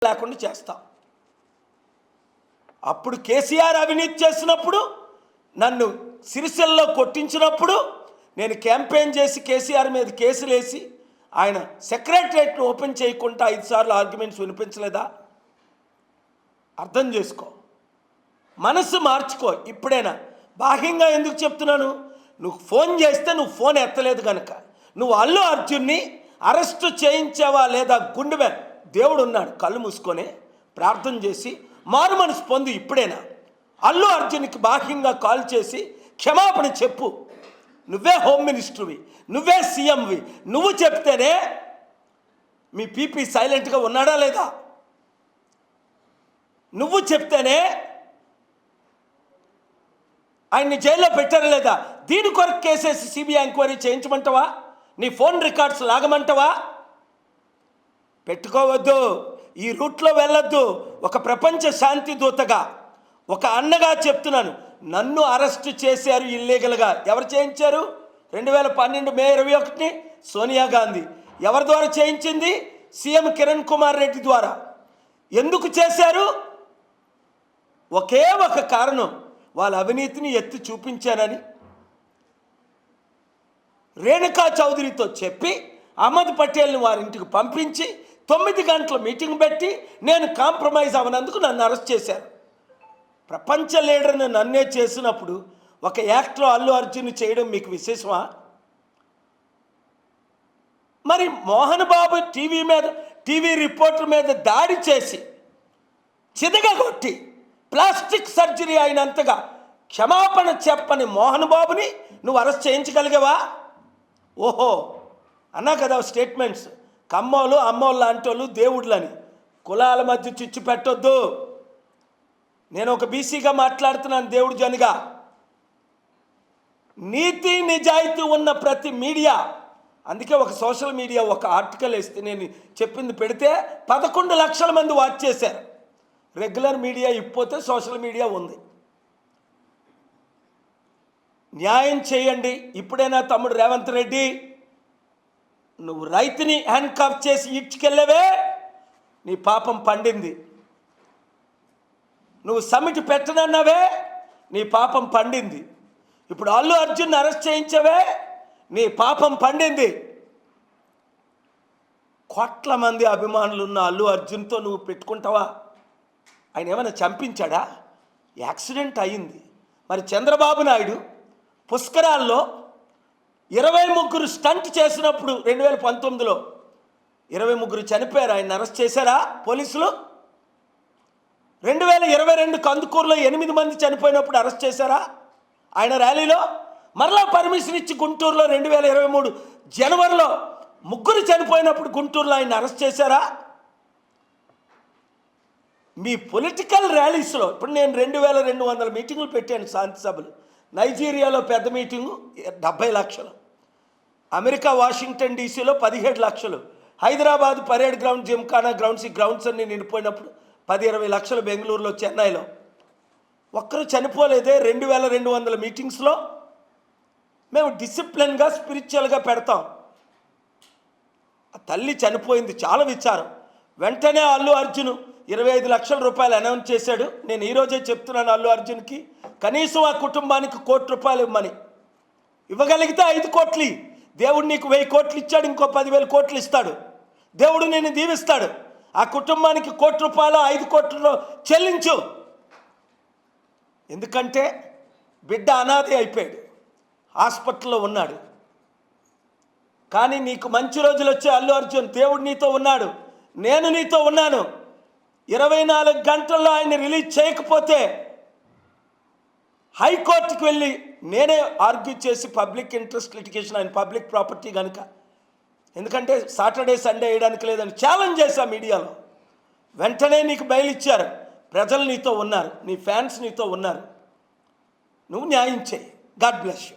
లేకుండా చేస్తాం. అప్పుడు కేసీఆర్ అవినీతి చేసినప్పుడు, నన్ను సిరిసిల్లలో కొట్టించినప్పుడు నేను క్యాంపెయిన్ చేసి కేసీఆర్ మీద కేసులు వేసి ఆయన సెక్రటరియట్ను ఓపెన్ చేయకుండా 5 సార్లు ఆర్గ్యుమెంట్స్ వినిపించలేదా? అర్థం చేసుకో, మనసు మార్చుకో. ఇప్పుడైనా బాహ్యంగా ఎందుకు చెప్తున్నాను? నువ్వు ఫోన్ చేస్తే నువ్వు ఫోన్ ఎత్తలేదు కనుక నువ్వు అల్లు అర్జున్ని అరెస్టు చేయించావా లేదా? గుండె దేవుడు ఉన్నాడు, కళ్ళు మూసుకొని ప్రార్థన చేసి మారు మనసు పొంది. ఇప్పుడైనా అల్లు అర్జున్కి బాహ్యంగా కాల్ చేసి క్షమాపణ చెప్పు. నువ్వే హోమ్ మినిస్టర్వి, నువ్వే సీఎంవి, నువ్వు చెప్తేనే మీ పీపీ సైలెంట్గా ఉన్నాడా లేదా? నువ్వు చెప్తేనే ఆయన్ని జైల్లో పెట్టారా లేదా? దీని కొరకు కేసేసి సిబిఐ ఎంక్వైరీ చేయించమంటావా? నీ ఫోన్ రికార్డ్స్ లాగమంటావా? పెట్టుకోవద్దు, ఈ రూట్లో వెళ్ళొద్దు. ఒక ప్రపంచ శాంతి దూతగా, ఒక అన్నగా చెప్తున్నాను. నన్ను అరెస్టు చేశారు ఇల్లీగల్గా. ఎవరు చేయించారు? 2012 మే 21 సోనియా గాంధీ. ఎవరి ద్వారా చేయించింది? సీఎం కిరణ్ కుమార్ రెడ్డి ద్వారా. ఎందుకు చేశారు? ఒకే ఒక కారణం, వాళ్ళ అవినీతిని ఎత్తి చూపించానని రేణుకా చౌదరితో చెప్పి అహ్మద్ పటేల్ని వారింటికి పంపించి 9 గంటల మీటింగ్ పెట్టి నేను కాంప్రమైజ్ అవనందుకు నన్ను అరెస్ట్ చేశారు. ప్రపంచ లీడర్ని నన్నే చేసినప్పుడు ఒక యాక్టర్ అల్లు అర్జున్ చేయడం మీకు విశేషమా? మరి మోహన్ బాబు టీవీ రిపోర్టర్ మీద దాడి చేసి చితగొట్టి ప్లాస్టిక్ సర్జరీ అయినంతగా క్షమాపణ చెప్పని మోహన్ బాబుని నువ్వు అరెస్ట్ చేయించగలిగావా? ఓహో అన్నా కదా స్టేట్మెంట్స్. కమ్మోళ్ళు అమ్మోళ్ళు లాంటి వాళ్ళు దేవుళ్ళని కులాల మధ్య చిచ్చు పెట్టొద్దు. నేను ఒక బీసీగా మాట్లాడుతున్నాను, దేవుడు జనిగా. నీతి నిజాయితీ ఉన్న ప్రతి మీడియా, అందుకే ఒక సోషల్ మీడియా ఒక ఆర్టికల్ వేస్తే నేను చెప్పింది పెడితే 11 లక్షల మంది వాచ్ చేశారు. రెగ్యులర్ మీడియా ఇప్పోతే సోషల్ మీడియా ఉంది. న్యాయం చేయండి. ఇప్పుడైనా తమ్ముడు రేవంత్ రెడ్డి, నువ్వు రైతుని హ్యాండ్ కాప్ చేసి ఇడ్చుకెళ్ళవే, నీ పాపం పండింది. నువ్వు సమిట్ పెట్టనన్నావే, నీ పాపం పండింది. ఇప్పుడు అల్లు అర్జున్ అరెస్ట్ చేయించవే, నీ పాపం పండింది. కోట్ల మంది అభిమానులు ఉన్న అల్లు అర్జున్తో నువ్వు పెట్టుకుంటావా? ఆయన ఏమైనా చంపించాడా? యాక్సిడెంట్ అయింది. మరి చంద్రబాబు నాయుడు పుష్కరాల్లో 23 స్టంట్ చేసినప్పుడు 2019లో 23 చనిపోయారు. ఆయన అరెస్ట్ చేశారా పోలీసులు? 2022 కందుకూరులో 8 మంది చనిపోయినప్పుడు అరెస్ట్ చేశారా ఆయన ర్యాలీలో? మరలా పర్మిషన్ ఇచ్చి గుంటూరులో 2023 జనవరిలో 3 చనిపోయినప్పుడు గుంటూరులో ఆయన అరెస్ట్ చేశారా? మీ పొలిటికల్ ర్యాలీస్లో ఇప్పుడు నేను 2200 మీటింగులు పెట్టాను, శాంతి సభలు. నైజీరియాలో పెద్ద మీటింగు 70 లక్షలు, అమెరికా వాషింగ్టన్ డీసీలో 17 లక్షలు, Hyderabad parade ground, Gymkhana grounds, ఈ గ్రౌండ్స్ అన్ని నిండిపోయినప్పుడు 10-20 లక్షలు, బెంగళూరులో, చెన్నైలో. ఒక్కరు చనిపోలేదే 2200 మీటింగ్స్లో. మేము డిసిప్లిన్గా స్పిరిచువల్గా పెడతాం. ఆ తల్లి చనిపోయింది, చాలా విచారం. వెంటనే అల్లు అర్జున్ 25 లక్షల రూపాయలు అనౌన్స్ చేశాడు. నేను ఈరోజే చెప్తున్నాను అల్లు అర్జున్కి, కనీసం ఆ కుటుంబానికి ₹1 ఇవ్వమని. ఇవ్వగలిగితే 5 కోట్లు. దేవుడు నీకు 1000 కోట్లు ఇచ్చాడు, ఇంకో 10,000 కోట్లు ఇస్తాడు. దేవుడు నేను దీవిస్తాడు. ఆ కుటుంబానికి ₹1 5 కోట్లు చెల్లించు. ఎందుకంటే బిడ్డ అనాథి అయిపోయాడు, హాస్పిటల్లో ఉన్నాడు. కానీ నీకు మంచి రోజులు వచ్చే అల్లు అర్జున్, దేవుడు నీతో ఉన్నాడు, నేను నీతో ఉన్నాను. 24 గంటల్లో ఆయన్ని రిలీజ్ చేయకపోతే హైకోర్టుకి వెళ్ళి నేనే ఆర్గ్యూ చేసి పబ్లిక్ ఇంట్రెస్ట్ లిటిగేషన్, ఆయన పబ్లిక్ ప్రాపర్టీ కనుక, ఎందుకంటే సాటర్డే సండే వేయడానికి లేదని ఛాలెంజ్ చేశా మీడియాలో. వెంటనే నీకు బెయిల్ ఇచ్చారు. ప్రజలు నీతో ఉన్నారు, నీ ఫ్యాన్స్ నీతో ఉన్నారు. నువ్వు న్యాయం చేయి. God bless you.